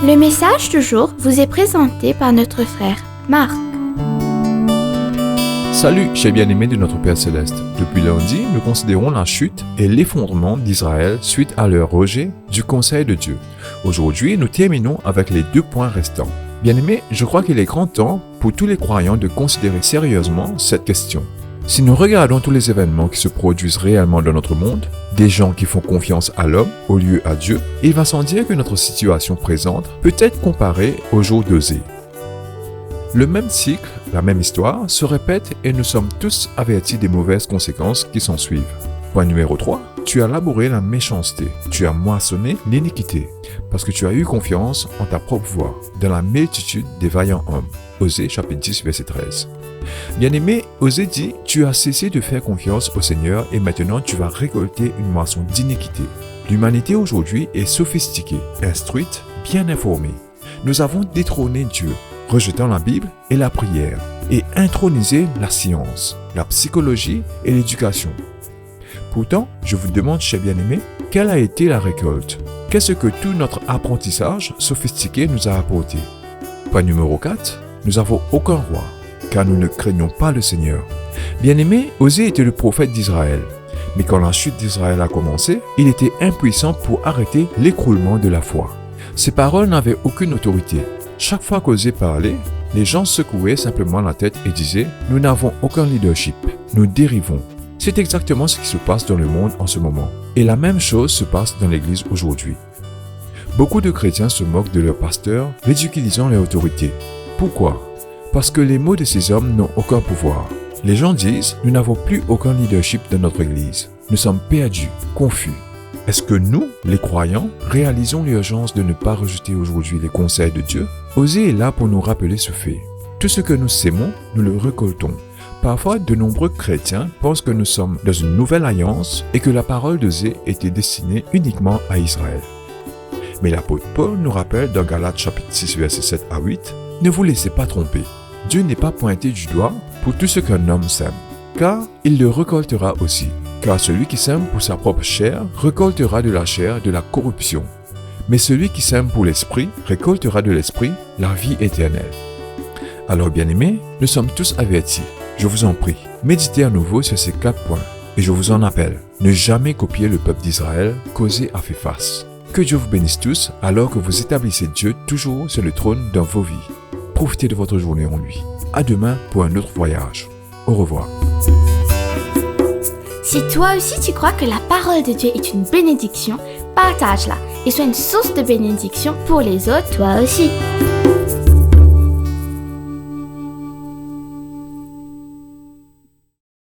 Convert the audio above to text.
Le message du jour vous est présenté par notre frère Marc. Salut, chers bien-aimés de notre Père Céleste. Depuis lundi, nous considérons la chute et l'effondrement d'Israël suite à leur rejet du conseil de Dieu. Aujourd'hui, nous terminons avec les 2 points restants. Bien-aimés, je crois qu'il est grand temps pour tous les croyants de considérer sérieusement cette question. Si nous regardons tous les événements qui se produisent réellement dans notre monde, des gens qui font confiance à l'homme au lieu à Dieu, il va sans dire que notre situation présente peut être comparée au jour d'Osée. Le même cycle, la même histoire, se répète et nous sommes tous avertis des mauvaises conséquences qui s'en suivent. Point numéro 3. Tu as labouré la méchanceté, tu as moissonné l'iniquité, parce que tu as eu confiance en ta propre voix, dans la multitude des vaillants hommes. Osée chapitre 10, verset 13. Bien-aimé, Osée dit, tu as cessé de faire confiance au Seigneur et maintenant tu vas récolter une moisson d'iniquité. L'humanité aujourd'hui est sophistiquée, instruite, bien informée. Nous avons détrôné Dieu, rejetant la Bible et la prière, et intronisé la science, la psychologie et l'éducation. Pourtant, je vous demande, chers bien-aimés, quelle a été la récolte? Qu'est-ce que tout notre apprentissage sophistiqué nous a apporté? Point numéro 4. Nous n'avons aucun roi, car nous ne craignons pas le Seigneur. Bien-aimé, Osée était le prophète d'Israël. Mais quand la chute d'Israël a commencé, il était impuissant pour arrêter l'écroulement de la foi. Ses paroles n'avaient aucune autorité. Chaque fois qu'Osée parlait, les gens secouaient simplement la tête et disaient « Nous n'avons aucun leadership, nous dérivons ». C'est exactement ce qui se passe dans le monde en ce moment. Et la même chose se passe dans l'Église aujourd'hui. Beaucoup de chrétiens se moquent de leurs pasteurs, ridiculisant leur autorité. Pourquoi? Parce que les mots de ces hommes n'ont aucun pouvoir. Les gens disent « Nous n'avons plus aucun leadership dans notre Église. Nous sommes perdus, confus. » Est-ce que nous, les croyants, réalisons l'urgence de ne pas rejeter aujourd'hui les conseils de Dieu? Osée est là pour nous rappeler ce fait. Tout ce que nous sémons, nous le récoltons. Parfois, de nombreux chrétiens pensent que nous sommes dans une nouvelle alliance et que la parole d'Osée était destinée uniquement à Israël. Mais l'apôtre Paul nous rappelle dans Galates chapitre 6, versets 7 à 8, « Ne vous laissez pas tromper. Dieu n'est pas pointé du doigt pour tout ce qu'un homme sème, car il le récoltera aussi. Car celui qui sème pour sa propre chair récoltera de la chair de la corruption. Mais celui qui sème pour l'esprit récoltera de l'esprit la vie éternelle. » Alors bien-aimés, nous sommes tous avertis. Je vous en prie, méditez à nouveau sur ces 4 points. Et je vous en appelle, ne jamais copier le peuple d'Israël qu'Osée a fait face. Que Dieu vous bénisse tous alors que vous établissez Dieu toujours sur le trône dans vos vies. Profitez de votre journée en lui. À demain pour un autre voyage. Au revoir. Si toi aussi tu crois que la parole de Dieu est une bénédiction, partage-la et sois une source de bénédiction pour les autres toi aussi.